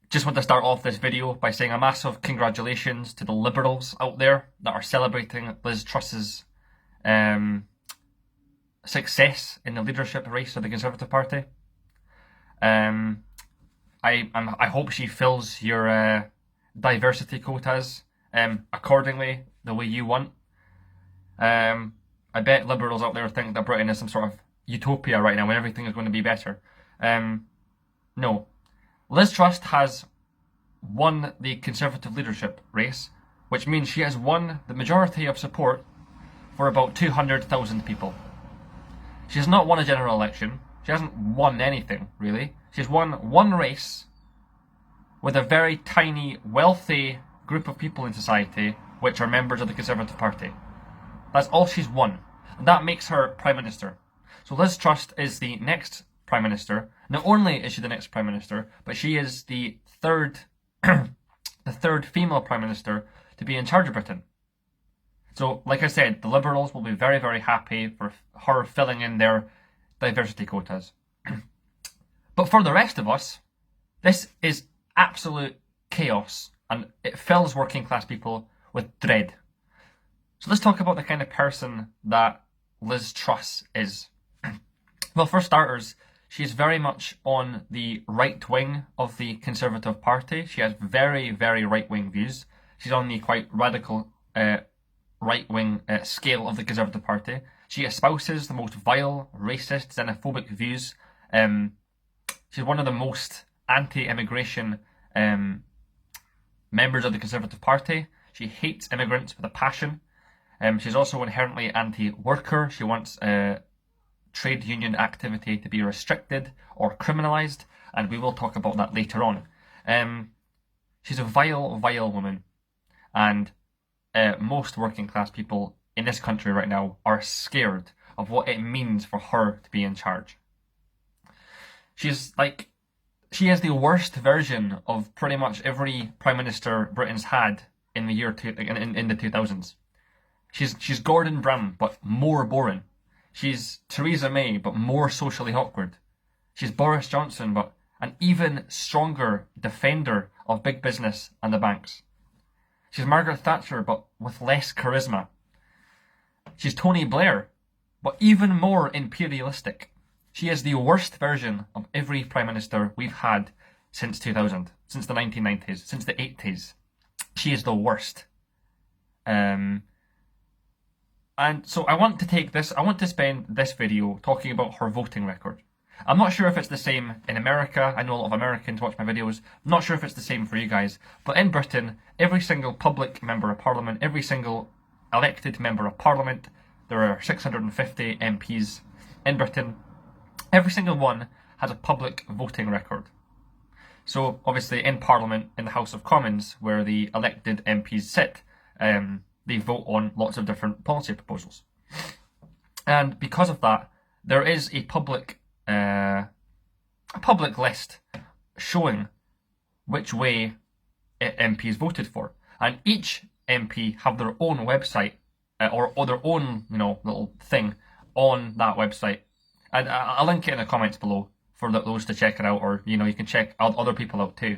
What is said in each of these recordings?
Just want to start off this video by saying a massive congratulations to the Liberals out there that are celebrating Liz Truss's success in the leadership race of the Conservative Party. I hope she fills your diversity quotas accordingly, the way you want. I bet Liberals out there think that Britain is some sort of utopia right now and everything is going to be better. No. Liz Truss has won the Conservative leadership race, which means she has won the majority of support for about 200,000 people. She has not won a general election. She hasn't won anything, really. She's won one race with a very tiny, wealthy group of people in society which are members of the Conservative Party. That's all she's won. And that makes her Prime Minister. So Liz Truss is the next Prime Minister. Not only is she the next Prime Minister, but she is the third female Prime Minister to be in charge of Britain. So, like I said, the Liberals will be very, very happy for her filling in their diversity quotas. But for the rest of us, this is absolute chaos, and it fills working class people with dread. So let's talk about the kind of person that Liz Truss is. Well, for starters, she is very much on the right wing of the Conservative Party. She has very, very right-wing views. She's on the quite radical right-wing scale of the Conservative Party. She espouses the most vile, racist, xenophobic views. She's one of the most anti-immigration members of the Conservative Party. She hates immigrants with a passion. She's also inherently anti-worker. She wants trade union activity to be restricted or criminalised, and we will talk about that later on. She's a vile, vile woman, and most working class people in this country right now are scared of what it means for her to be in charge. She is the worst version of pretty much every Prime Minister Britain's had in the in the 2000s. She's Gordon Brown, but more boring. She's Theresa May, but more socially awkward. She's Boris Johnson, but an even stronger defender of big business and the banks. She's Margaret Thatcher, but with less charisma. She's Tony Blair, but even more imperialistic. She is the worst version of every Prime Minister we've had since 2000, since the 1990s, since the 80s. She is the worst. And so I want to spend this video talking about her voting record. I'm not sure if it's the same in America. I know a lot of Americans watch my videos. I'm not sure if it's the same for you guys. But in Britain, every single public member of Parliament, every single elected member of Parliament, there are 650 MPs in Britain. Every single one has a public voting record. So obviously in Parliament, in the House of Commons, where the elected MPs sit, they vote on lots of different policy proposals. And because of that, there is a public list showing which way MPs voted for. And each MP have their own website, or their own, little thing on that website. And I'll link it in the comments below for those to check it out, or, you can check other people out too.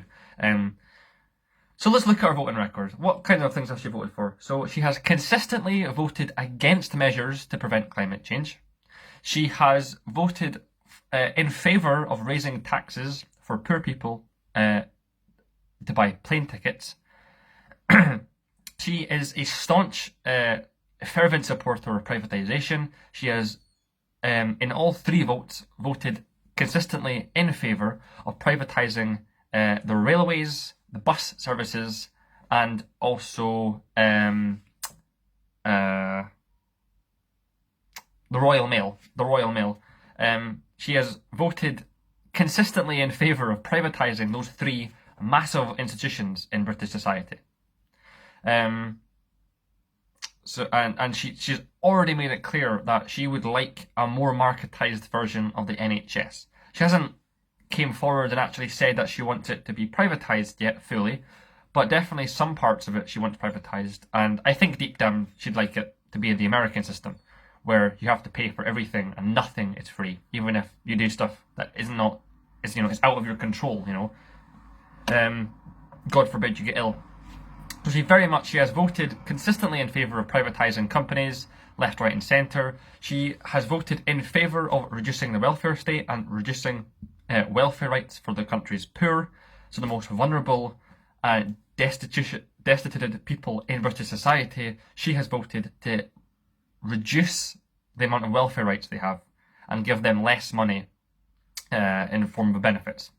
So let's look at her voting record. What kind of things has she voted for? So she has consistently voted against measures to prevent climate change. She has voted in favour of raising taxes for poor people to buy plane tickets. She is a staunch, fervent supporter of privatisation. She has, in all three votes, voted consistently in favour of privatising the railways, the bus services, and also the Royal Mail. She has voted consistently in favour of privatising those three massive institutions in British society. She's already made it clear that she would like a more marketised version of the NHS. She hasn't came forward and actually said that she wants it to be privatised yet fully, but definitely some parts of it she wants privatised, and I think deep down she'd like it to be the American system, where you have to pay for everything and nothing is free, even if you do stuff that is out of your control, God forbid you get ill. So she has voted consistently in favour of privatising companies, left, right and centre. She has voted in favour of reducing the welfare state and reducing welfare rights for the country's poor, so the most vulnerable and destituted people in British society. She has voted to reduce the amount of welfare rights they have and give them less money in the form of benefits.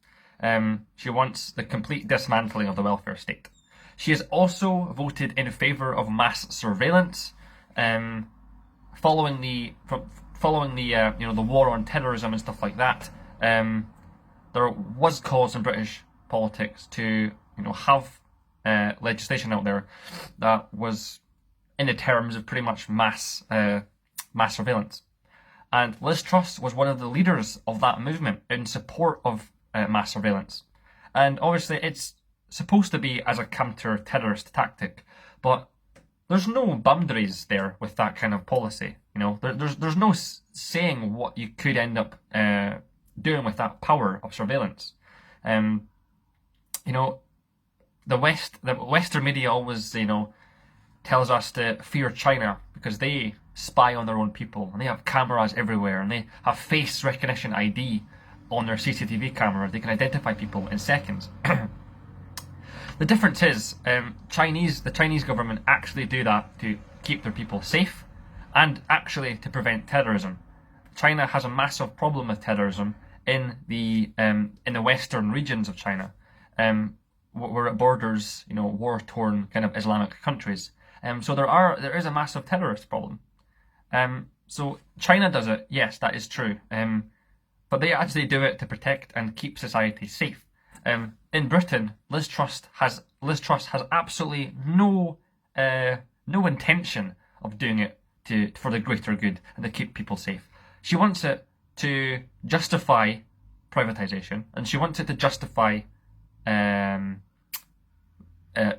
She wants the complete dismantling of the welfare state. She has also voted in favour of mass surveillance, following the the war on terrorism and stuff like that. There was cause in British politics to have legislation out there that was in the terms of pretty much mass surveillance. And Liz Truss was one of the leaders of that movement in support of mass surveillance. And obviously it's supposed to be as a counter-terrorist tactic, but there's no boundaries there with that kind of policy. There's no saying what you could end up doing with that power of surveillance. The Western media always tells us to fear China because they spy on their own people and they have cameras everywhere and they have face recognition ID on their CCTV camera. They can identify people in seconds. The difference is the Chinese government actually do that to keep their people safe and actually to prevent terrorism. China has a massive problem with terrorism in the western regions of China, where it borders war-torn kind of Islamic countries. So there is a massive terrorist problem. So China does it, yes, that is true. But they actually do it to protect and keep society safe. In Britain, Liz Truss has absolutely no intention of doing it for the greater good and to keep people safe. She wants it to justify privatisation, and she wants it to justify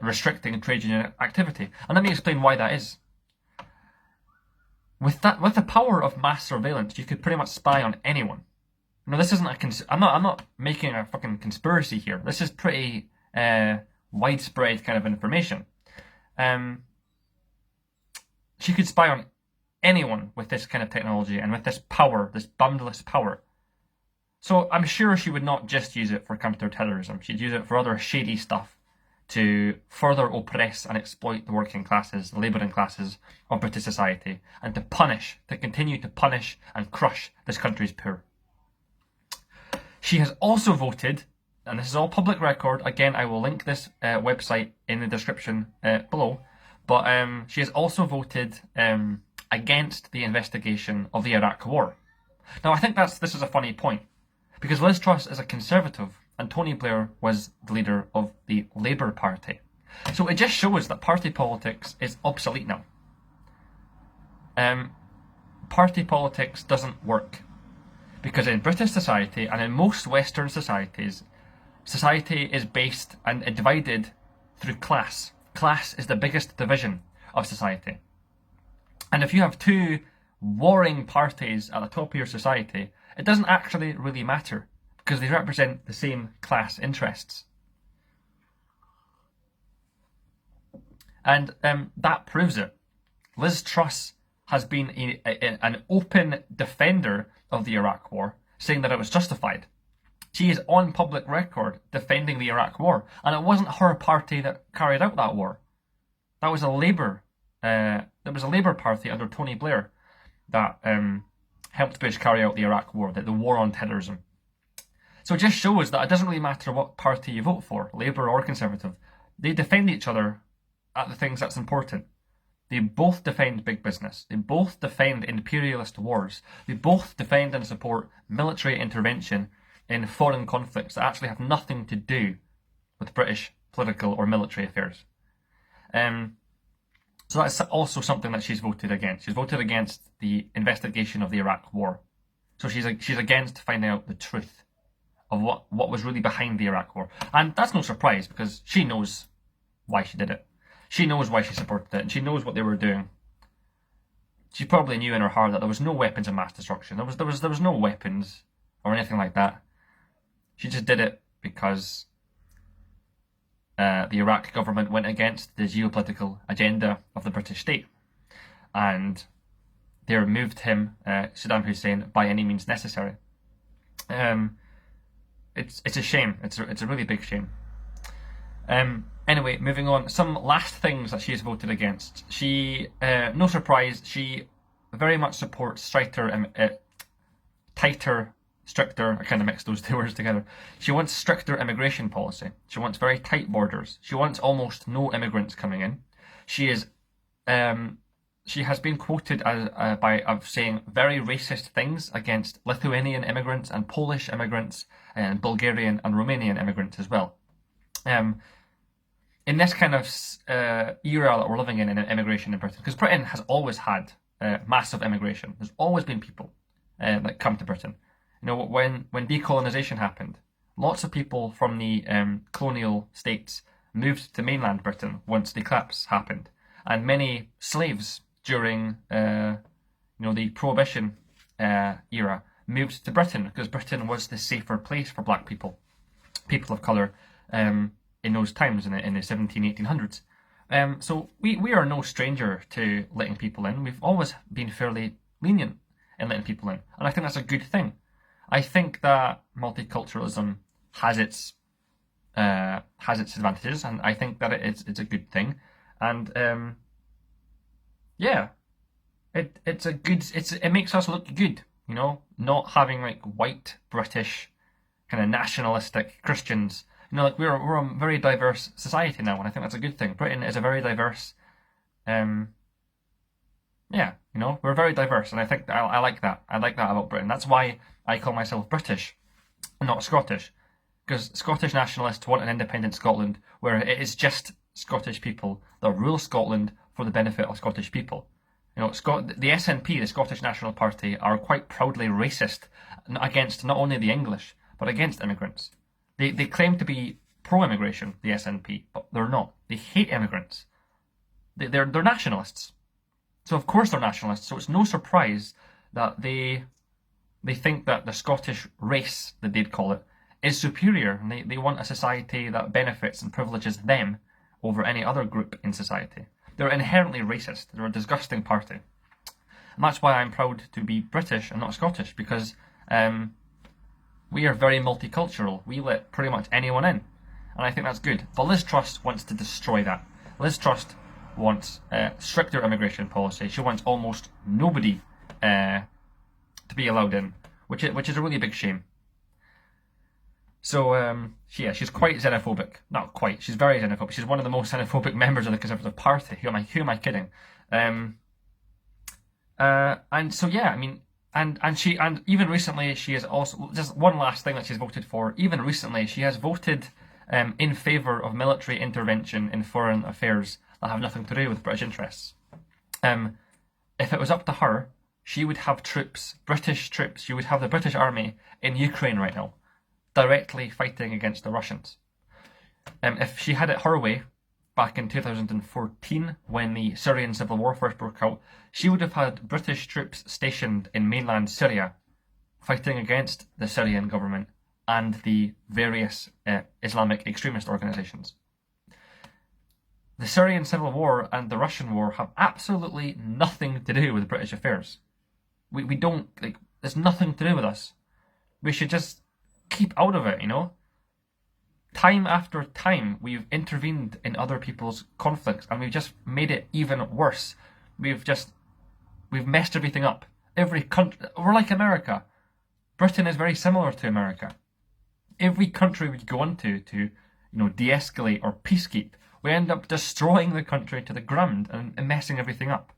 restricting trade union activity. And let me explain why that is. With the power of mass surveillance, you could pretty much spy on anyone. This isn't I'm not making a fucking conspiracy here. This is pretty widespread kind of information. She could spy on anyone with this kind of technology and with this power, this boundless power. So I'm sure she would not just use it for counter-terrorism. She'd use it for other shady stuff to further oppress and exploit the working classes, the labouring classes of British society, and to continue to punish and crush this country's poor. She has also voted, and this is all public record, again I will link this website in the description below, but she has also voted against the investigation of the Iraq War. Now I think this is a funny point, because Liz Truss is a Conservative and Tony Blair was the leader of the Labour Party. So it just shows that party politics is obsolete now. Party politics doesn't work. Because in British society and in most Western societies, society is based and divided through class. Class is the biggest division of society. And if you have two warring parties at the top of your society, it doesn't actually really matter because they represent the same class interests. And that proves it. Liz Truss has been an open defender of the Iraq War, saying that it was justified. She is on public record defending the Iraq War, and it wasn't her party that carried out that war. That was a Labour party under Tony Blair that helped Bush carry out the Iraq War, the war on terrorism. So it just shows that it doesn't really matter what party you vote for, Labour or Conservative. They defend each other at the things that's important. They both defend big business. They both defend imperialist wars. They both defend and support military intervention in foreign conflicts that actually have nothing to do with British political or military affairs. So that's also something that she's voted against. She's voted against the investigation of the Iraq War. So she's against finding out the truth of what was really behind the Iraq War. And that's no surprise because she knows why she did it. She knows why she supported it, and she knows what they were doing. She probably knew in her heart that there was no weapons of mass destruction. There was no weapons or anything like that. She just did it because the Iraq government went against the geopolitical agenda of the British state, and they removed him, Saddam Hussein, by any means necessary. It's a shame. It's a really big shame. Anyway, moving on. Some last things that she has voted against. She, no surprise, she very much supports stricter, I kind of mixed those two words together. She wants stricter immigration policy. She wants very tight borders. She wants almost no immigrants coming in. She has been quoted of saying very racist things against Lithuanian immigrants and Polish immigrants and Bulgarian and Romanian immigrants as well. In this kind of era that we're living in immigration in Britain, because Britain has always had massive immigration. There's always been people that come to Britain. You know, when decolonisation happened, lots of people from the colonial states moved to mainland Britain once the collapse happened, and many slaves during the Prohibition era moved to Britain because Britain was the safer place for black people of colour, in those times in the 1800s. So we are no stranger to letting people in. We've always been fairly lenient in letting people in, and I think that's a good thing. I think that multiculturalism has its advantages, and I think that it's a good thing. And it makes us look good, you know, not having like white British kind of nationalistic Christians. You know, like we're a very diverse society now, and I think that's a good thing. Britain is a very diverse, we're very diverse, and I think I like that. I like that about Britain. That's why I call myself British, not Scottish, because Scottish nationalists want an independent Scotland where it is just Scottish people that rule Scotland for the benefit of Scottish people. You know, the SNP, the Scottish National Party, are quite proudly racist against not only the English but against immigrants. They claim to be pro-immigration, the SNP, but they're not. They hate immigrants. They're nationalists. So of course they're nationalists. So it's no surprise that they think that the Scottish race, that they'd call it, is superior, and they want a society that benefits and privileges them over any other group in society. They're inherently racist. They're a disgusting party. And that's why I'm proud to be British and not Scottish, because we are very multicultural. We let pretty much anyone in, and I think that's good. But Liz Truss wants to destroy that. Liz Truss wants stricter immigration policy. She wants almost nobody to be allowed in, which is a really big shame. So she's quite xenophobic. Not quite. She's very xenophobic. She's one of the most xenophobic members of the Conservative Party. Who am I kidding? And so I mean, and even recently she has also, just one last thing that she's voted for. Even recently she has voted in favour of military intervention in foreign affairs that have nothing to do with British interests. If it was up to her, she would have troops, British troops. She would have the British Army in Ukraine right now, directly fighting against the Russians. If she had it her way, back in 2014, when the Syrian civil war first broke out, she would have had British troops stationed in mainland Syria, fighting against the Syrian government and the various Islamic extremist organisations. The Syrian civil war and the Russian war have absolutely nothing to do with British affairs. We don't, like, there's nothing to do with us. We should just keep out of it, you know? Time after time, we've intervened in other people's conflicts, and we've just made it even worse. We've messed everything up. Every country, we're like America. Britain is very similar to America. Every country we go into to, de-escalate or peacekeep, we end up destroying the country to the ground and messing everything up.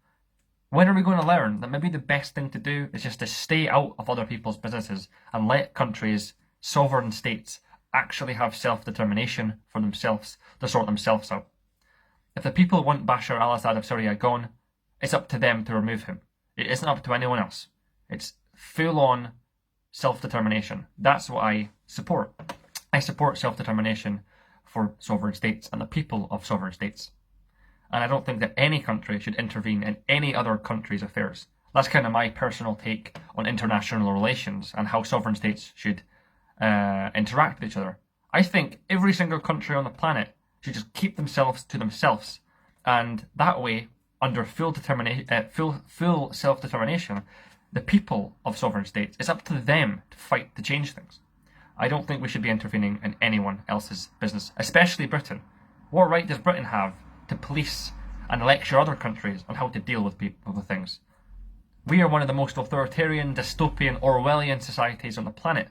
When are we going to learn that maybe the best thing to do is just to stay out of other people's businesses and let countries, sovereign states, actually have self-determination for themselves to sort themselves out? If the people want Bashar al-Assad of Syria gone, it's up to them to remove him. It isn't up to anyone else. It's full-on self-determination. That's what I support. I support self-determination for sovereign states and the people of sovereign states. And I don't think that any country should intervene in any other country's affairs. That's kind of my personal take on international relations and how sovereign states should interact with each other. I think every single country on the planet should just keep themselves to themselves, and that way, under full self-determination, the people of sovereign states, it's up to them to fight to change things. I don't think we should be intervening in anyone else's business, especially Britain. What right does Britain have to police and lecture other countries on how to deal with things? We are one of the most authoritarian, dystopian, Orwellian societies on the planet.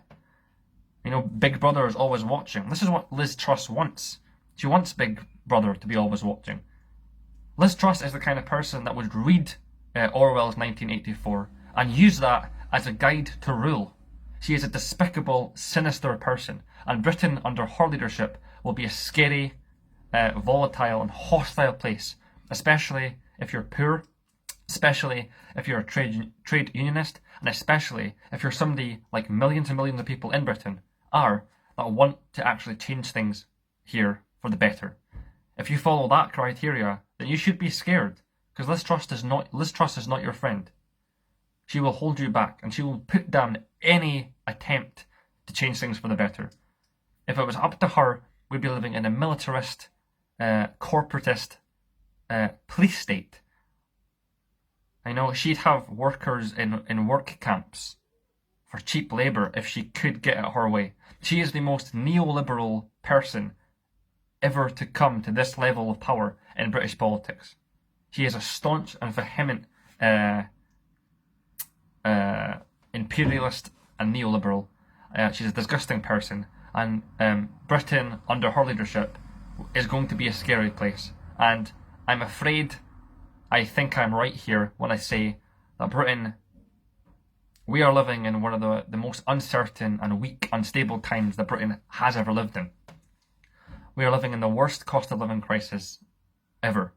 You know, Big Brother is always watching. This is what Liz Truss wants. She wants Big Brother to be always watching. Liz Truss is the kind of person that would read Orwell's 1984 and use that as a guide to rule. She is a despicable, sinister person, and Britain under her leadership will be a scary, volatile and hostile place, especially if you're poor, especially if you're a trade unionist, and especially if you're somebody like millions and millions of people in Britain are that want to actually change things here for the better. If you follow that criteria, then you should be scared, because Liz Truss is not your friend. She will hold you back, and she will put down any attempt to change things for the better. If it was up to her, we'd be living in a militarist, corporatist, police state. I know she'd have workers in work camps for cheap labour if she could get it her way. She is the most neoliberal person ever to come to this level of power in British politics. She is a staunch and vehement imperialist and neoliberal. She's a disgusting person, and Britain under her leadership is going to be a scary place. And I'm afraid I think I'm right here when I say that Britain, we are living in one of the most uncertain and weak, unstable times that Britain has ever lived in. We are living in the worst cost of living crisis ever.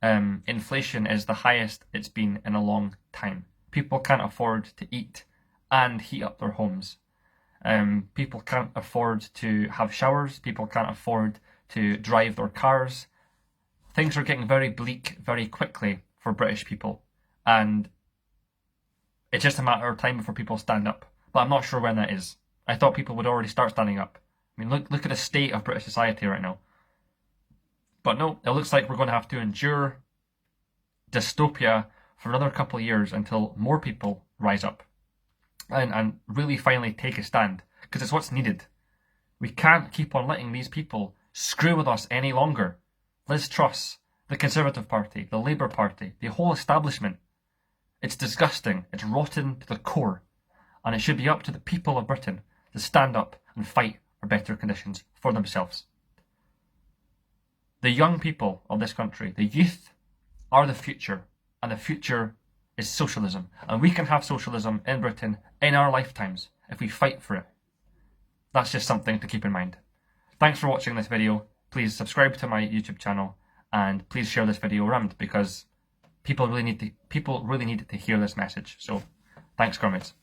Inflation is the highest it's been in a long time. People can't afford to eat and heat up their homes. People can't afford to have showers. People can't afford to drive their cars. Things are getting very bleak very quickly for British people. And it's just a matter of time before people stand up. But I'm not sure when that is. I thought people would already start standing up. I mean, look at the state of British society right now. But no, it looks like we're going to have to endure dystopia for another couple of years until more people rise up and really finally take a stand, because it's what's needed. We can't keep on letting these people screw with us any longer. Liz Truss, the Conservative Party, the Labour Party, the whole establishment. It's disgusting, it's rotten to the core, and it should be up to the people of Britain to stand up and fight for better conditions for themselves. The young people of this country, the youth, are the future, and the future is socialism. And we can have socialism in Britain in our lifetimes if we fight for it. That's just something to keep in mind. Thanks for watching this video. Please subscribe to my YouTube channel, and please share this video around, because people really need to hear this message. So, thanks, Cormates.